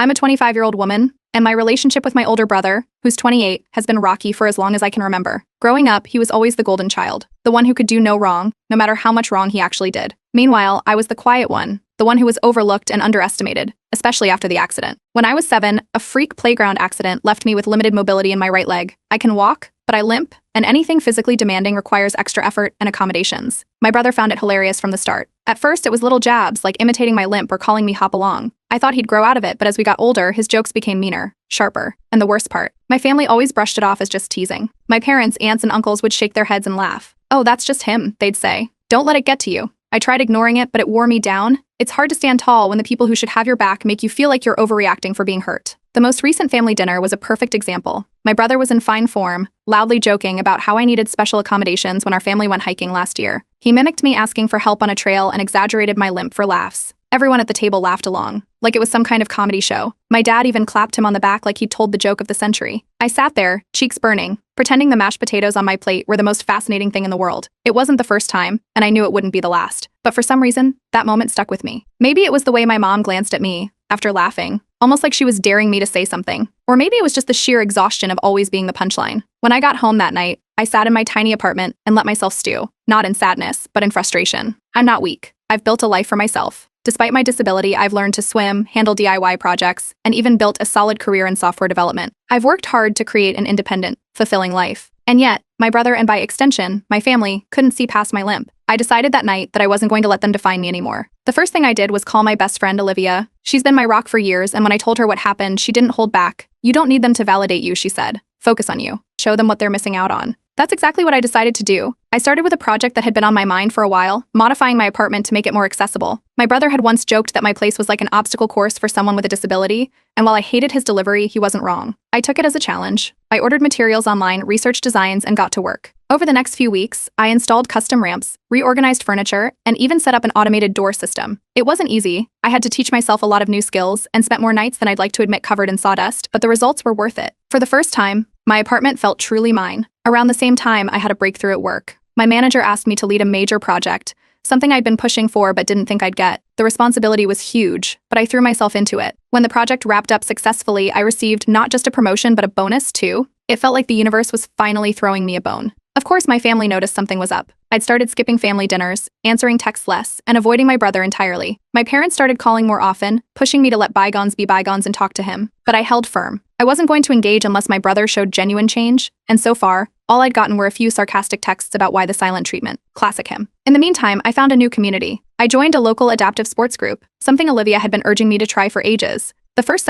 I'm a 25-year-old woman, and my relationship with my older brother, who's 28, has been rocky for as long as I can remember. Growing up, he was always the golden child, the one who could do no wrong, no matter how much wrong he actually did. Meanwhile, I was the quiet one, the one who was overlooked and underestimated, especially after the accident. When I was 7, a freak playground accident left me with limited mobility in my right leg. I can walk, but I limp, and anything physically demanding requires extra effort and accommodations. My brother found it hilarious from the start. At first, it was little jabs, like imitating my limp or calling me hop along. I thought he'd grow out of it, but as we got older, his jokes became meaner, sharper, and the worst part, my family always brushed it off as just teasing. My parents, aunts, and uncles would shake their heads and laugh. "Oh, that's just him," they'd say. "Don't let it get to you." I tried ignoring it, but it wore me down. It's hard to stand tall when the people who should have your back make you feel like you're overreacting for being hurt. The most recent family dinner was a perfect example. My brother was in fine form, loudly joking about how I needed special accommodations when our family went hiking last year. He mimicked me asking for help on a trail and exaggerated my limp for laughs. Everyone at the table laughed along, like it was some kind of comedy show. My dad even clapped him on the back like he'd told the joke of the century. I sat there, cheeks burning, pretending the mashed potatoes on my plate were the most fascinating thing in the world. It wasn't the first time, and I knew it wouldn't be the last. But for some reason, that moment stuck with me. Maybe it was the way my mom glanced at me, after laughing, almost like she was daring me to say something. Or maybe it was just the sheer exhaustion of always being the punchline. When I got home that night, I sat in my tiny apartment and let myself stew, not in sadness, but in frustration. I'm not weak. I've built a life for myself. Despite my disability, I've learned to swim, handle DIY projects, and even built a solid career in software development. I've worked hard to create an independent, fulfilling life. And yet, my brother and by extension, my family, couldn't see past my limp. I decided that night that I wasn't going to let them define me anymore. The first thing I did was call my best friend, Olivia. She's been my rock for years, and when I told her what happened, she didn't hold back. "You don't need them to validate you," she said. "Focus on you. Show them what they're missing out on." That's exactly what I decided to do. I started with a project that had been on my mind for a while, modifying my apartment to make it more accessible. My brother had once joked that my place was like an obstacle course for someone with a disability, and while I hated his delivery, he wasn't wrong. I took it as a challenge. I ordered materials online, researched designs, and got to work. Over the next few weeks, I installed custom ramps, reorganized furniture, and even set up an automated door system. It wasn't easy. I had to teach myself a lot of new skills and spent more nights than I'd like to admit covered in sawdust, but the results were worth it. For the first time, my apartment felt truly mine. Around the same time, I had a breakthrough at work. My manager asked me to lead a major project, something I'd been pushing for but didn't think I'd get. The responsibility was huge, but I threw myself into it. When the project wrapped up successfully, I received not just a promotion but a bonus too. It felt like the universe was finally throwing me a bone. Of course, my family noticed something was up. I'd started skipping family dinners, answering texts less, and avoiding my brother entirely. My parents started calling more often, pushing me to let bygones be bygones and talk to him. But I held firm. I wasn't going to engage unless my brother showed genuine change, and so far, all I'd gotten were a few sarcastic texts about why the silent treatment. Classic him. In the meantime, I found a new community. I joined a local adaptive sports group, something Olivia had been urging me to try for ages. The first